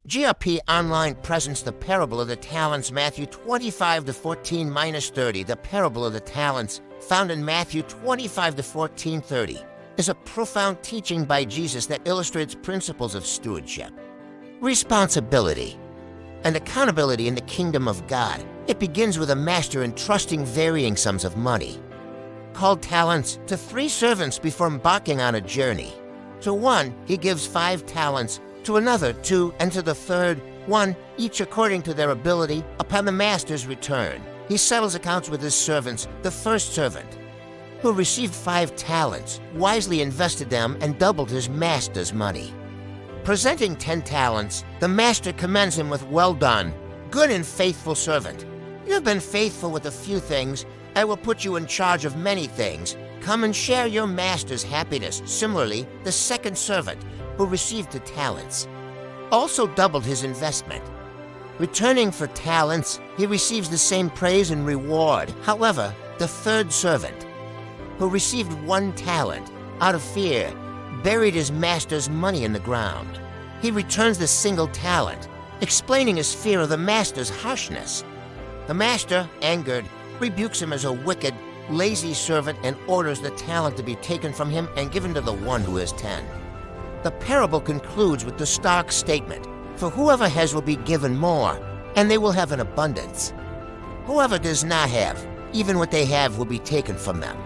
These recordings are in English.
GRP Online presents the parable of the talents, Matthew 25 to 14 minus 30. The parable of the talents, found in Matthew 25 to 14:30, is a profound teaching by Jesus that illustrates principles of stewardship, responsibility, and accountability in the kingdom of God. It begins with a master entrusting varying sums of money, called talents, to 3 servants before embarking on a journey. To one, he gives 5 talents, to another 2, and to the third 1, each according to their ability. Upon the master's return, he settles accounts with his servants. The first servant, who received 5 talents, wisely invested them and doubled his master's money. Presenting 10 talents, the master commends him with, "Well done, good and faithful servant. You have been faithful with a few things. I will put you in charge of many things. Come and share your master's happiness." Similarly, the second servant, who received the talents, also doubled his investment. Returning for talents, he receives the same praise and reward. However, the third servant, who received 1 talent, out of fear, buried his master's money in the ground. He returns the single talent, explaining his fear of the master's harshness. The master, angered, rebukes him as a wicked, lazy servant and orders the talent to be taken from him and given to the one who has 10. The parable concludes with the stark statement, "For whoever has will be given more, and they will have an abundance. Whoever does not have, even what they have will be taken from them.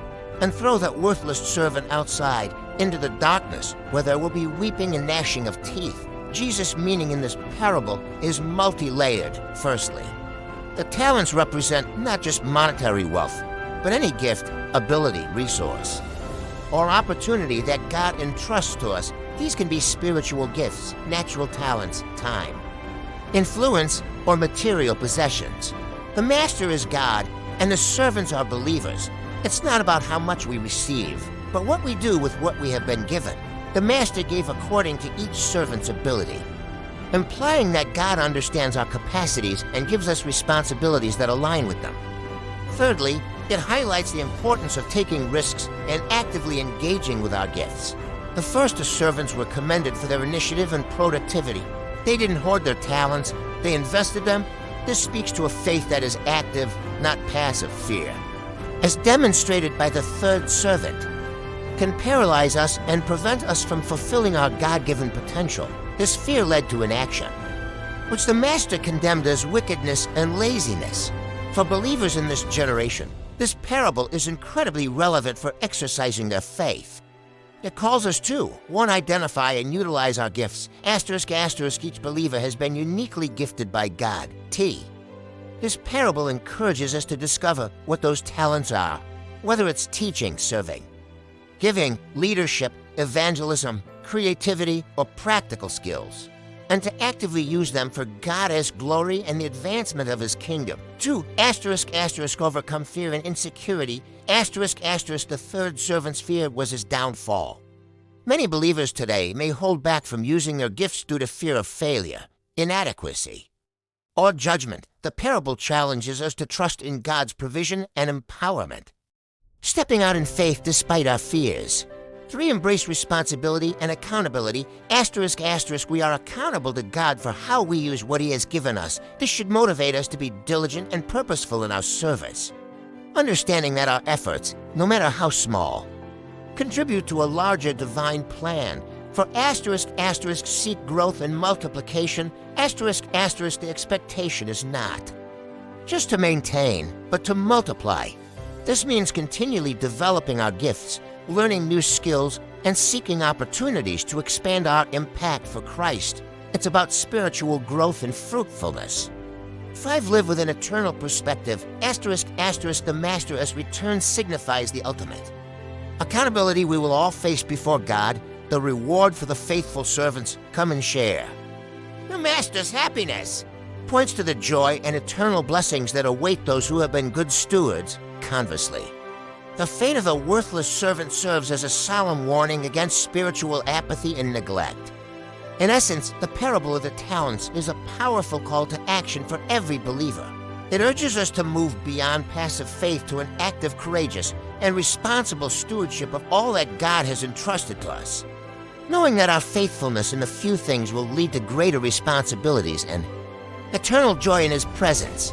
And throw that worthless servant outside into the darkness, where there will be weeping and gnashing of teeth." Jesus' meaning in this parable is multi-layered. Firstly, the talents represent not just monetary wealth, but any gift, ability, resource, or opportunity that God entrusts to us. These can be spiritual gifts, natural talents, time, influence, or material possessions. The master is God, and the servants are believers. It's not about how much we receive, but what we do with what we have been given. The master gave according to each servant's ability, implying that God understands our capacities and gives us responsibilities that align with them. Thirdly, it highlights the importance of taking risks and actively engaging with our gifts. The first servants were commended for their initiative and productivity. They didn't hoard their talents, they invested them. This speaks to a faith that is active, not passive fear. As demonstrated by the third servant, can paralyze us and prevent us from fulfilling our God-given potential. This fear led to inaction, which the master condemned as wickedness and laziness. For believers in this generation, this parable is incredibly relevant for exercising their faith. It calls us to, 1, identify and utilize our gifts. ***, each believer has been uniquely gifted by God. This parable encourages us to discover what those talents are, whether it's teaching, serving, giving, leadership, evangelism, creativity, or practical skills, and to actively use them for God's glory and the advancement of His kingdom. 2, ***, overcome fear and insecurity. ***, the third servant's fear was his downfall. Many believers today may hold back from using their gifts due to fear of failure, inadequacy, or judgment. The parable challenges us to trust in God's provision and empowerment, stepping out in faith despite our fears. 3, embrace responsibility and accountability. ***, we are accountable to God for how we use what He has given us. This should motivate us to be diligent and purposeful in our service, understanding that our efforts, no matter how small, contribute to a larger divine plan. For ***, seek growth and multiplication. ***, the expectation is not just to maintain, but to multiply. This means continually developing our gifts, learning new skills, and seeking opportunities to expand our impact for Christ. It's about spiritual growth and fruitfulness. 5, live with an eternal perspective. ***, the master as return signifies the ultimate accountability we will all face before God. The reward for the faithful servants, come and share. The master's happiness points to the joy and eternal blessings that await those who have been good stewards. Conversely, the fate of the worthless servant serves as a solemn warning against spiritual apathy and neglect. In essence, the parable of the talents is a powerful call to action for every believer. It urges us to move beyond passive faith to an active, courageous, and responsible stewardship of all that God has entrusted to us. knowing that our faithfulness in a few things will lead to greater responsibilities and eternal joy in His presence.